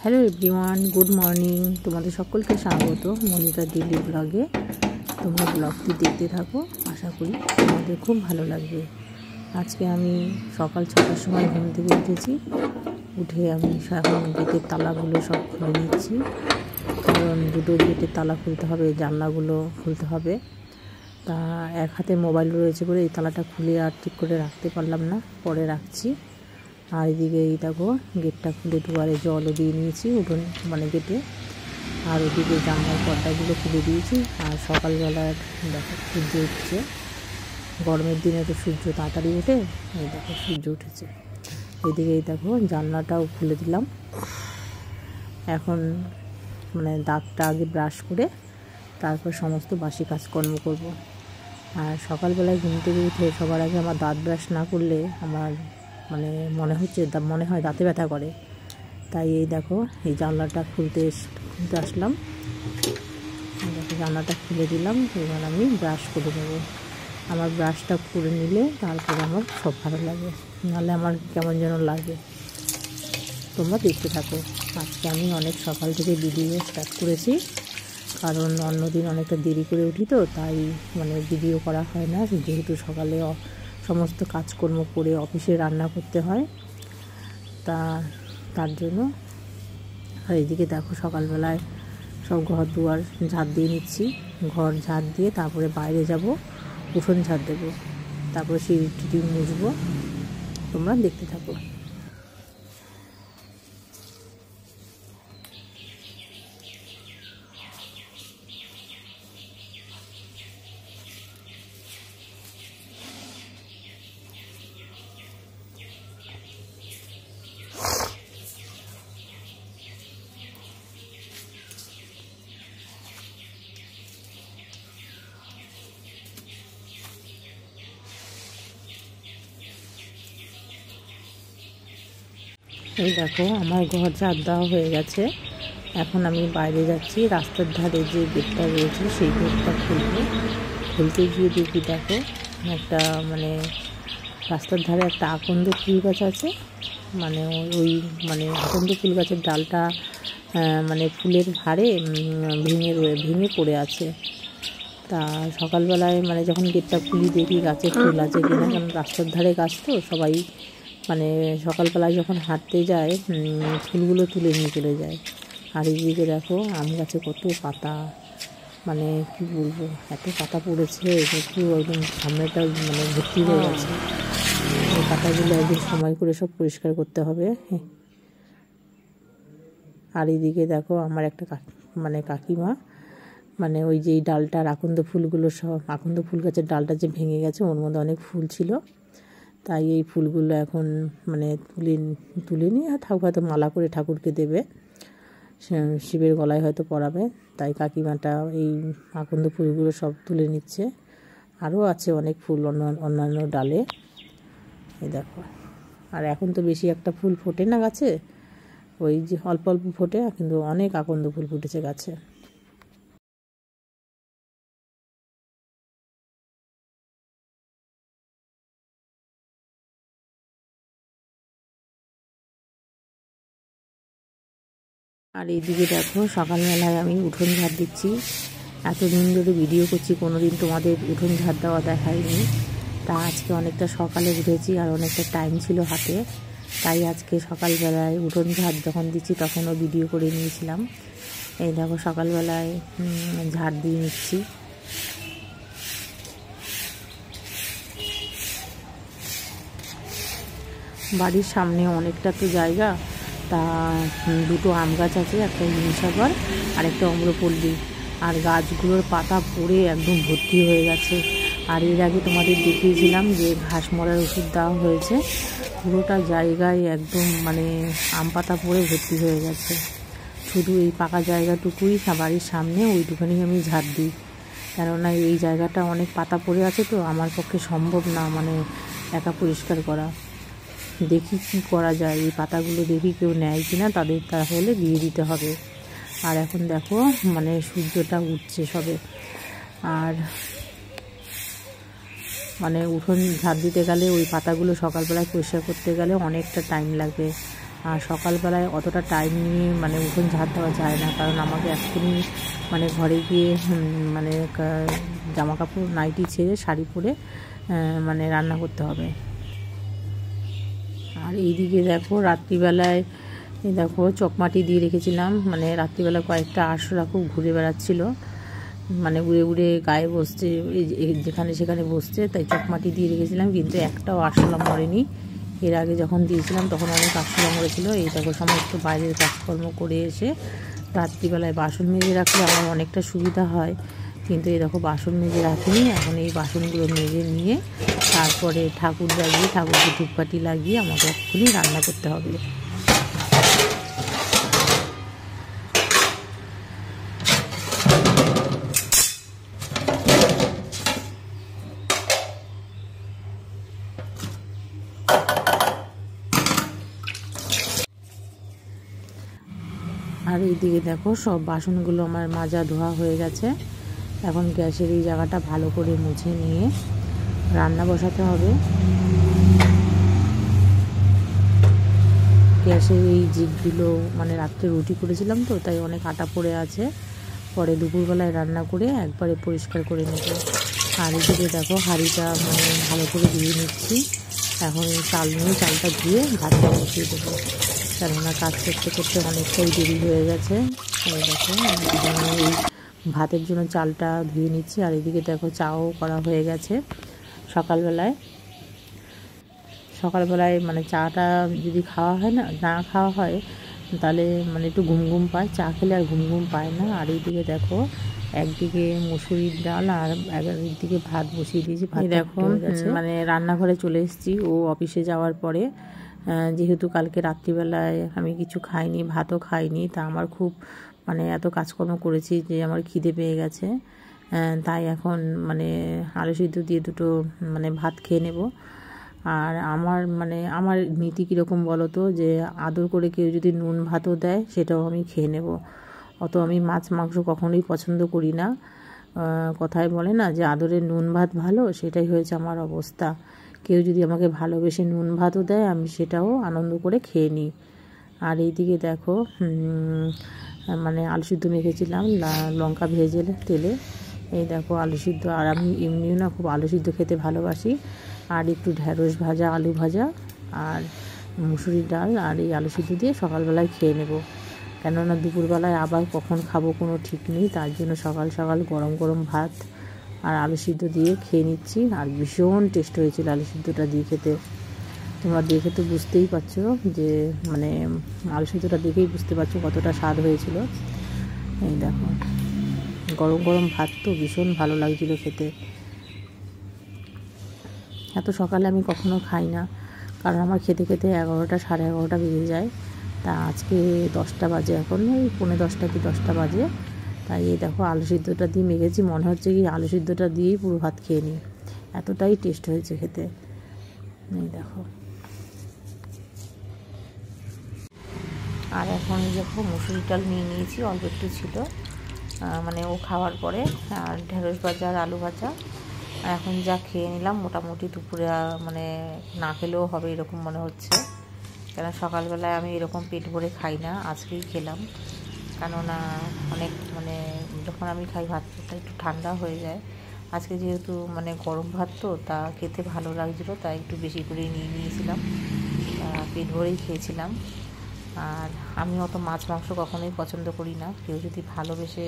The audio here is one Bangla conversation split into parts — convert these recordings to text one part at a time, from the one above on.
Hello everyone, good morning. তোমাদের সকলকে স্বাগত মনিকা ডেইলি ব্লগে। তোমরা ব্লগটি দেখতে থাকো, আশা করি তোমাদের খুব ভালো লাগবে। আজকে আমি সকাল 6টার সময় ঘুম থেকে উঠেছি। উঠে আমি এখন গেটের তালাগুলো সব খুলে নিচ্ছি, কারণ দুটো গেটের তালা খুলতে হবে, জানলাগুলো খুলতে হবে। তা এক হাতে মোবাইল রয়েছে বলে এই তালাটা খুলে আর ঠিক করে রাখতে পারলাম না, পরে রাখছি। আর এদিকে এই দেখো গেটটা খুলে দুয়ারে জলও দিয়ে নিয়েছি উঠোন গেটে। আর ওদিকে জানলার পর্দাগুলো খুলে দিয়েছি। আর সকালবেলার দেখো সূর্য উঠছে। গরমের দিনে তো সূর্য তাড়াতাড়ি ওঠে, এই দেখো সূর্য উঠেছে। এদিকে এই দেখো জানলাটাও খুলে দিলাম। এখন দাঁতটা আগে ব্রাশ করে তারপর সমস্ত বাসি কাজকর্ম করব। আর সকালবেলায় ঘুম থেকে উঠে সবার আগে আমার দাঁত ব্রাশ না করলে আমার মনে হয় দাঁতে ব্যথা করে। তাই এই দেখো এই জানলাটা খুলতে আসলাম। দেখো জানলাটা খুলে দিলাম। এবার আমি ব্রাশ করে নেব। আমার ব্রাশটা করে নিলে তারপরে আমার সব ভালো লাগে, নাহলে আমার কেমন যেন লাগে। তোমরা দেখতে থাকো। আজকে আমি অনেক সকাল থেকে ভিডিও স্টার্ট করেছি, কারণ অন্যদিন অনেকটা দেরি করে উঠি, তো তাই ভিডিও করা হয় না। যেহেতু সকালে সমস্ত কাজকর্ম করে অফিসে রান্না করতে হয়, তার জন্য। আর এইদিকে দেখো সকালবেলায় সব ঘর দুয়ার ঝাড় দিয়ে নিচ্ছি। ঘর ঝাড় দিয়ে তারপরে বাইরে যাব, উঠোন ঝাড় দেবো, তারপরে সিঁড়ি মুছবো। তোমরা দেখতে থাকো। এই দেখো আমার ঘর ঝাড় দেওয়া হয়ে গেছে। এখন আমি বাইরে যাচ্ছি। রাস্তার ধারে যে গেটটা রয়েছে সেই গেটটা খুলতে গিয়ে দেখি দেখো একটা রাস্তার ধারে একটা আকন্দ ফুল গাছ আছে। ওই আকন্দ ফুল গাছের ডালটা ফুলের ভারে ভেঙে পড়ে আছে। তা সকালবেলায় যখন গেটটা খুলি দেখি গাছে ফুল আছে কিনা, কারণ রাস্তার ধারে গাছ তো সবাই সকালবেলায় যখন হাঁটতে যায় ফুলগুলো তুলে নিয়ে চলে যায়। আর এইদিকে দেখো আম গাছে কত পাতা, কি বলবো, এত পাতা পড়েছে, একটু একদম সামনেটা ভর্তি হয়ে গেছে। এই পাতাগুলো একদিন সময় করে সব পরিষ্কার করতে হবে। আর এইদিকে দেখো আমার একটা কাকিমা ওই যে ডালটার আকন্দ ফুলগুলো সব আকন্দ ফুল গাছের ডালটা যে ভেঙে গেছে, ওর মধ্যে অনেক ফুল ছিল। তাই এই ফুলগুলো এখন তুলে নিয়ে হয়তো মালা করে ঠাকুরকে দেবে, শিবের গলায় হয়তো পরাবে। তাই কাকিমাটা এই আকন্দ ফুলগুলো সব তুলে নিচ্ছে। আরও আছে অনেক ফুল অন্যান্য ডালে, এই দেখো। আর এখন তো বেশি একটা ফুল ফোটে না গাছে, ওই যে অল্প অল্প ফোটে, কিন্তু অনেক আকন্দ ফুল ফুটেছে গাছে। আর এইদিকে দেখো সকালবেলায় আমি উঠোন ঝাড় দিচ্ছি। এতদিন ধরে ভিডিও করছি, কোনো দিন তোমাদের উঠোন ঝাড় দেওয়া দেখায়নি। তা আজকে অনেকটা সকালে উঠেছি আর অনেকটা টাইম ছিল হাতে, তাই আজকে সকালবেলায় উঠোন ঝাড় যখন দিচ্ছি তখনও ভিডিও করে নিয়েছিলাম। এই দেখো সকালবেলায় ঝাড় দিয়ে নিচ্ছি। বাড়ির সামনে অনেকটা তো জায়গা, তা দুটো আম গাছ আছে, একটা হিমসাগর আর একটা অম্রপল্লী। আর গাছগুলোর পাতা পড়ে একদম ভর্তি হয়ে গেছে। আর এর আগে তোমাদের দেখিয়েছিলাম যে ঘাস মরার ওষুধ দেওয়া হয়েছে। পুরোটা জায়গায় একদম আম পাতা পড়ে ভর্তি হয়ে গেছে। শুধু এই পাকা জায়গাটুকুই বাড়ির সামনে, ওইটুখানি আমি ঝাড় দিই, কেননা এই জায়গাটা অনেক পাতা পড়ে আছে, তো আমার পক্ষে সম্ভব না একা পরিষ্কার করা। দেখি কি করা যায়, এই পাতাগুলো দেখি কেউ নেয় কিনা, তাহলে দিয়ে দিতে হবে। আর এখন দেখো সূর্যটা উঠছে সবে। আর উঠোন ঝাড় দিতে গেলে ওই পাতাগুলো সকালবেলায় পরিষ্কার করতে গেলে অনেকটা টাইম লাগবে। আর সকালবেলায় অতটা টাইম নিয়ে মানে উঠোন ঝাড় দেওয়া যায় না, কারণ আমাকে এক্ষুনি মানে ঘরে গিয়ে মানে জামা কাপড় নাইটি ছেড়ে শাড়ি পরে মানে রান্না করতে হবে। আর এইদিকে দেখো রাত্রিবেলায় দেখো চকমাটি দিয়ে রেখেছিলাম, মানে রাত্রিবেলা কয়েকটা আরশোলা খুব ঘুরে বেড়াচ্ছিল, মানে উড়ে উড়ে গায়ে বসছে, যেখানে সেখানে বসছে, তাই চকমাটি দিয়ে রেখেছিলাম, কিন্তু একটাও আরশোলা মরেনি। এর আগে যখন দিয়েছিলাম তখন অনেক আরশোলা মরেছিল। এই দেখো সমস্ত বাইরের কাজকর্ম করে এসে রাত্রিবেলায় বাসন মেজে রাখলে আমার অনেকটা সুবিধা হয়, কিন্তু এই দেখো বাসন মেজে রাখিনি। এখন এই বাসনগুলো মেজে নিয়ে তারপরে ঠাকুর লাগিয়ে ঠাকুরকে ধূপকাঠি লাগিয়ে আমাকে এক্ষুনি রান্না করতে হবে। আর এইদিকে দেখো সব বাসনগুলো আমার মাজা ধোয়া হয়ে গেছে। এখন গ্যাসের এই জায়গাটা ভালো করে মুছে নিয়ে রান্না বসাতে হবে। গ্যাসের এই জিগগুলো মানে রাত্রে রুটি করেছিলাম তো, তাই অনেক আটা পড়ে আছে, পরে দুপুরবেলায় রান্না করে একবারে পরিষ্কার করে নেব। আর এদিকে দেখো হাঁড়িটা মানে ভালো করে ধুয়ে নিচ্ছি। এখন চাল নিয়ে চালটা ধুয়ে ভাতটা বসিয়ে দেবো, কেননা কাজ করতে করতে অনেকটাই দেরি হয়ে গেছে। এই দেখো এই ভাতের জন্য চালটা ধুয়ে নিচ্ছি। আর এদিকে দেখো চাও করা হয়ে গেছে। সকালবেলায় মানে চাটা যদি খাওয়া হয় না খাওয়া হয় তাহলে মানে একটু ঘুম ঘুম পায়, চা খেলে আর ঘুম ঘুম পায় না। আর এইদিকে দেখো একদিকে মুসুরির ডাল আর একদিকে ভাত বসিয়ে দিয়েছি। ভাত দেখো মানে রান্নাঘরে চলে এসেছি ও অফিসে যাওয়ার পরে, যেহেতু কালকে রাত্রিবেলায় আমি কিছু খাইনি, ভাতও খাইনি, তা আমার খুব মানে এত কাজকর্ম করেছি যে আমার খিদে পেয়ে গেছে। তাই এখন মানে আলু সিদ্ধ দিয়ে দুটো মানে ভাত খেয়ে নেব। আর আমার নীতি কীরকম বলো তো, যে আদর করে কেউ যদি নুন ভাতও দেয় সেটাও আমি খেয়ে নেব। অত আমি মাছ মাংস কখনোই পছন্দ করি না। কথায় বলে না যে আদরের নুন ভাত ভালো, সেটাই হয়েছে আমার অবস্থা। কেউ যদি আমাকে ভালোবেসে নুন ভাতও দেয় আমি সেটাও আনন্দ করে খেয়ে নিই। আর এইদিকে দেখো মানে আলু সিদ্ধ মেখেছিলাম লঙ্কা ভেজে তেলে। এই দেখো আলু সিদ্ধ, আর আমি এমনিও না খুব আলু সিদ্ধ খেতে ভালোবাসি। আর একটু ঢ্যাঁড়স ভাজা, আলু ভাজা আর মুসুরির ডাল আর এই আলু সিদ্ধ দিয়ে সকালবেলায় খেয়ে নেব, কেননা দুপুরবেলায় আবার কখন খাবো কোনো ঠিক নেই। তার জন্য সকাল সকাল গরম গরম ভাত আর আলু সিদ্ধ দিয়ে খেয়ে নিচ্ছি। আর ভীষণ টেস্ট হয়েছিল আলু সিদ্ধটা দিয়ে খেতে। তোমরা দেখে তো বুঝতেই পারছো যে মানে আলু সিদ্ধটা দেখেই বুঝতে পারছো কতটা স্বাদ হয়েছিল। এই দেখো গরম গরম ভাত তো ভীষণ ভালো লাগছিল খেতে। এত সকালে আমি কখনো খাই না, কারণ আমার খেতে খেতে 11টা সাড়ে 11টা বেজে যায়। তা আজকে 10টা বাজে, এখন ওই 9:45 কি 10টা বাজে। তাই এই দেখো আলু সিদ্ধটা দিয়ে মেখেছি, মনে হচ্ছে কি আলু সিদ্ধটা দিয়েই পুরো ভাত খেয়ে নিই, এতটাই টেস্ট হয়েছে খেতে। এই দেখো আর এখন দেখো মুসুরির ডাল নিয়ে নিয়েছি, অল্প একটু ছিল মানে ও খাওয়ার পরে, আর ঢেঁড়স ভাজা আর আলু ভাজা। এখন যা খেয়ে নিলাম, মোটামুটি দুপুরে মানে না খেলেও হবে এরকম মনে হচ্ছে, কেন সকালবেলায় আমি এরকম পেট ভরে খাই না, আজকেই খেলাম। কেননা অনেক মানে যখন আমি খাই ভাতটা একটু ঠান্ডা হয়ে যায়। আজকে যেহেতু মানে গরম ভাত তো, তা খেতে ভালো লাগছিলো, তাই একটু বেশি করেই নিয়ে নিয়েছিলাম, পেট ভরেই খেয়েছিলাম। আর আমি অত মাছ মাংস কখনোই পছন্দ করি না, কেউ যদি ভালোবেসে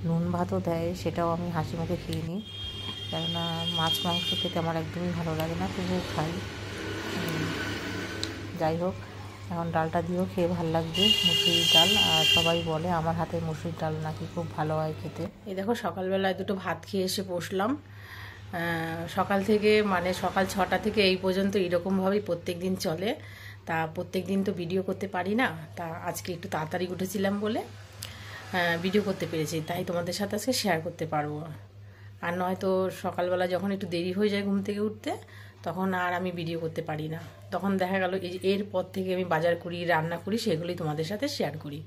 নুন ভাতও দেয় সেটাও আমি হাসি মুখে খেয়ে নিই, কেননা মাছ মাংস খেতে আমার একদমই ভালো লাগে না, তবুও খাই। যাই হোক, এখন ডালটা দিয়েও খেয়ে ভালো লাগবে, মুসুরির ডাল। আর সবাই বলে আমার হাতের মুসুরির ডাল নাকি খুব ভালো হয় খেতে। এই দেখো সকালবেলায় দুটো ভাত খেয়ে এসে বসলাম। সকাল থেকে মানে সকাল 6টা থেকে এই পর্যন্ত এরকমভাবেই প্রত্যেক দিন চলে। তা প্রত্যেক দিন তো ভিডিও করতে পারি না, তা আজকে একটু তাড়াতাড়ি উঠেছিলাম বলে ভিডিও করতে পেরেছি, তাই তোমাদের সাথে আজকে শেয়ার করতে পারবো। আর নয়তো সকালবেলা যখন একটু দেরি হয়ে যায় ঘুম থেকে উঠতে, তখন আর আমি ভিডিও করতে পারি না। তখন দেখা গেল এরপর থেকে আমি বাজার করি, রান্না করি, সেগুলোই তোমাদের সাথে শেয়ার করি।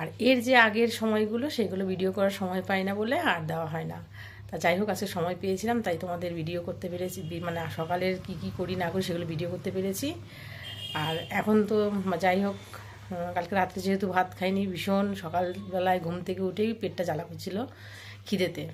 আর এর যে আগের সময়গুলো সেগুলো ভিডিও করার সময় পাই না বলে আর দেওয়া হয় না। তা যাই হোক, আজকে সময় পেয়েছিলাম তাই তোমাদের ভিডিও করতে পেরেছি, মানে সকালের কি করি না করি সেগুলো ভিডিও করতে পেরেছি। আর এখন তো যাই হোক, কালকে রাত্রে যেহেতু ভাত খাইনি, ভীষণ সকালবেলায় ঘুম থেকে উঠেই পেটটা জ্বালা করছিল খিদেতে,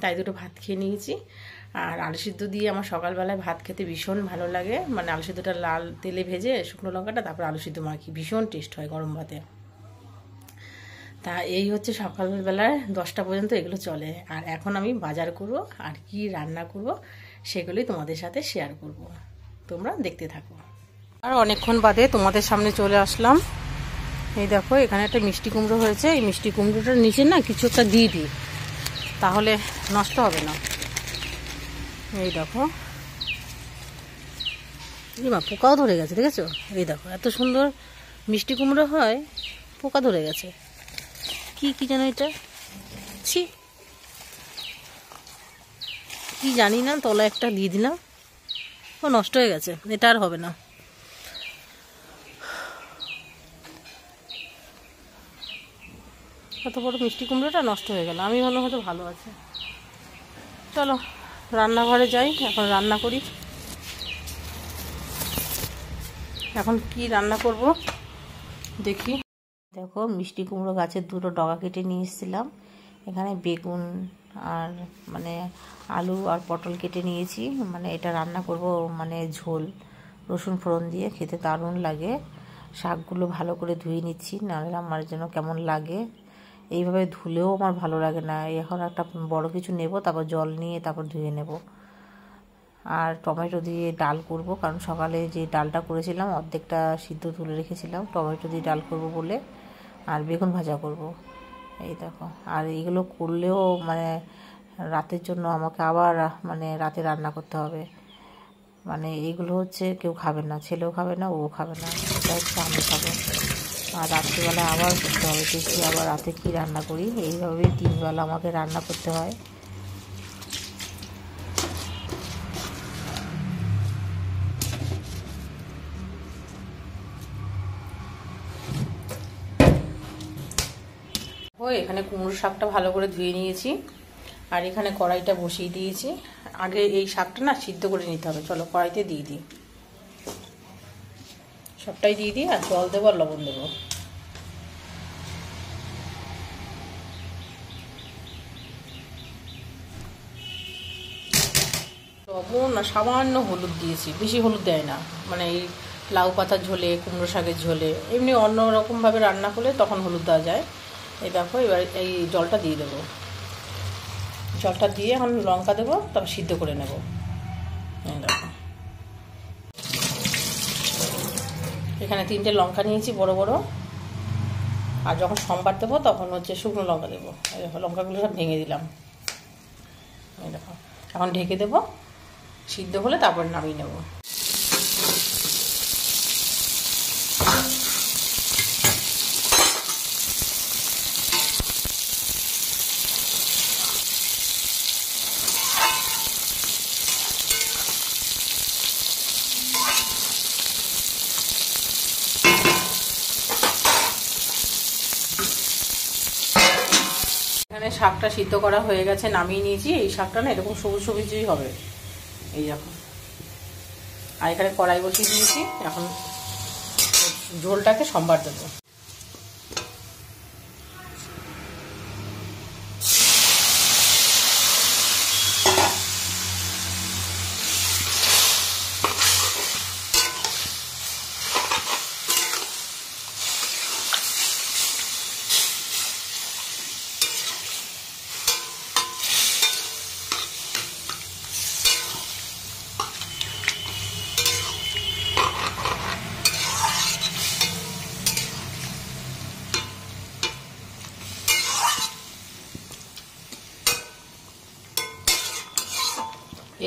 তাই দুটো ভাত খেয়ে নিয়েছি। আর আলু সিদ্ধ দিয়ে আমার সকালবেলায় ভাত খেতে ভীষণ ভালো লাগে, মানে আলু সিদ্ধটা লাল তেলে ভেজে শুকনো লঙ্কাটা তারপর আলু সিদ্ধ মাখি, ভীষণ টেস্ট হয় গরম ভাতে। তা এই হচ্ছে সকালবেলায় 10টা পর্যন্ত এগুলো চলে। আর এখন আমি বাজার করব আর কি রান্না করব সেগুলোই তোমাদের সাথে শেয়ার করব, তোমরা দেখতে থাকো। আর অনেকক্ষণ বাদে তোমাদের সামনে চলে আসলাম। এই দেখো এখানে একটা মিষ্টি কুমড়ো হয়েছে, এই মিষ্টি কুমড়োটার নিচে না কিছু একটা দিয়ে দিই, তাহলে নষ্ট হবে না। এই দেখো মা পোকাও ধরে গেছে, দেখেছো? এই দেখো এত সুন্দর মিষ্টি কুমড়ো হয়, পোকা ধরে গেছে। কি জানো এটা, ছি কি জানি না, তলা একটা দিয়ে দিলাম, ও নষ্ট হয়ে গেছে, এটা আর হবে না। এত বড় মিষ্টি কুমড়োটা নষ্ট হয়ে গেল, আমি ভাবলাম হয়তো ভালো আছে। চলো রান্নাঘরে যাই, এখন রান্না করি। এখন কি রান্না করব দেখি। দেখো মিষ্টি কুমড়ো গাছের দুটো ডগা কেটে নিয়ে এসেছিলাম, এখানে বেগুন আর মানে আলু আর পটল কেটে নিয়েছি, মানে এটা রান্না করব, মানে ঝোল রসুন ফোড়ন দিয়ে, খেতে দারুণ লাগে। শাকগুলো ভালো করে ধুয়ে নিচ্ছি, নাহলে আমার যেন কেমন লাগে, এইভাবে ধুলেও আমার ভালো লাগে না। এখন একটা বড় কিছু নেব, তারপর জল নিয়ে তারপর ধুয়ে নেব। আর টমেটো দিয়ে ডাল করব, কারণ সকালে যে ডালটা করেছিলাম অর্ধেকটা সিদ্ধ তুলে রেখেছিলাম, টমেটো দিয়ে ডাল করব বলে। আর বেগুন ভাজা করব, এই দেখো। আর এইগুলো করলেও মানে রাতের জন্য আমাকে আবার মানে রাতে রান্না করতে হবে, মানে এইগুলো হচ্ছে কেউ খাবে না, ছেলেও খাবে না, ও খাবে না, এটা হচ্ছে আমি খাবো। আর রাত্রিবেলা আবার করতে হবে, দেখি আবার রাতে কী রান্না করি। এইভাবেই 3 বেলা আমাকে রান্না করতে হয়। এখানে কুমড়ো শাকটা ভালো করে ধুয়ে নিয়েছি, আর এখানে কড়াইটা বসিয়ে দিয়েছি। আগে এই শাকটা না সিদ্ধ করে নিতে হবে, চলো কড়াইতে দিয়ে দিই, সবটাই দিয়ে দিই। আর জল দেবো আর লবণ দেবো। লবণ না সামান্য হলুদ দিয়েছি, বেশি হলুদ দেয় না, মানে এই লাউ পাতার ঝোলে, কুমড়ো শাকের ঝোলে, এমনি অন্য রকমভাবে রান্না করলে তখন হলুদ দেওয়া যায়। এই দেখো এবার এই জলটা দিয়ে দেবো, জলটা দিয়ে এখন লঙ্কা দেবো, তারপর সিদ্ধ করে নেব। দেখো এখানে 3টে লঙ্কা নিয়েছি বড় বড়, আর যখন সম্বার দেবো তখন হচ্ছে শুকনো লঙ্কা দেবো। এই দেখো লঙ্কাগুলো সব ভেঙে দিলাম। এই দেখো এখন ঢেকে দেবো, সিদ্ধ হলে তারপর নামিয়ে নেব। এখানে শাকটা সিদ্ধ করা হয়ে গেছে, নামিয়ে নিয়েছি। এই শাকটা না এরকম সবুজ সবুজই হবে, এই দেখো। আর এখানে কড়াই বসিয়ে দিয়েছি, এখন ঝোলটাকে সম্বার দেবো।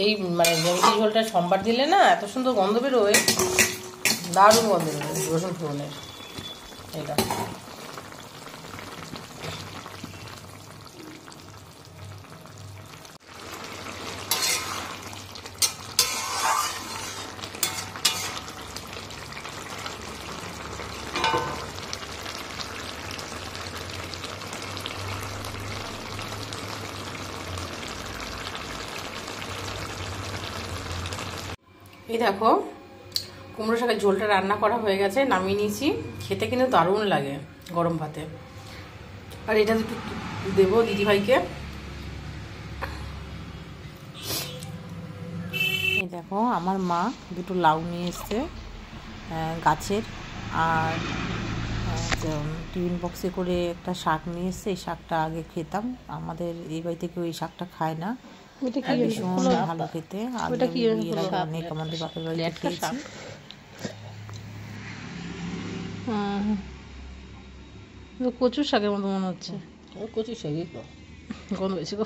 এই মানে জমিটি ঝোলটা সম্বার দিলে না এত সুন্দর গন্ধ বেরোয়, দারুণ গন্ধ বেরোয় রসুন ফোড়নের। এটা এই দেখো কুমড়ো শাকের ঝোলটা রান্না করা হয়ে গেছে, নামিয়ে নিয়েছি। খেতে কিন্তু দারুণ লাগে গরম ভাতে। আর এটা একটু দেবো দিদিভাইকে। এই দেখো আমার মা দুটো লাউ নিয়ে এসছে গাছের, আর টিফিন বক্সে করে একটা শাক নিয়ে এসছে। এই শাকটা আগে খেতাম, আমাদের এই বাড়িতে কেউ এই শাকটা খায় না, ভীষণ ভালো খেতে। আগে অনেক আমাদের বাপের বাড়িতে খেয়েছি। কচুর শাকের মতো মনে হচ্ছে। কচু শাকই গন্ধ বেশি গো।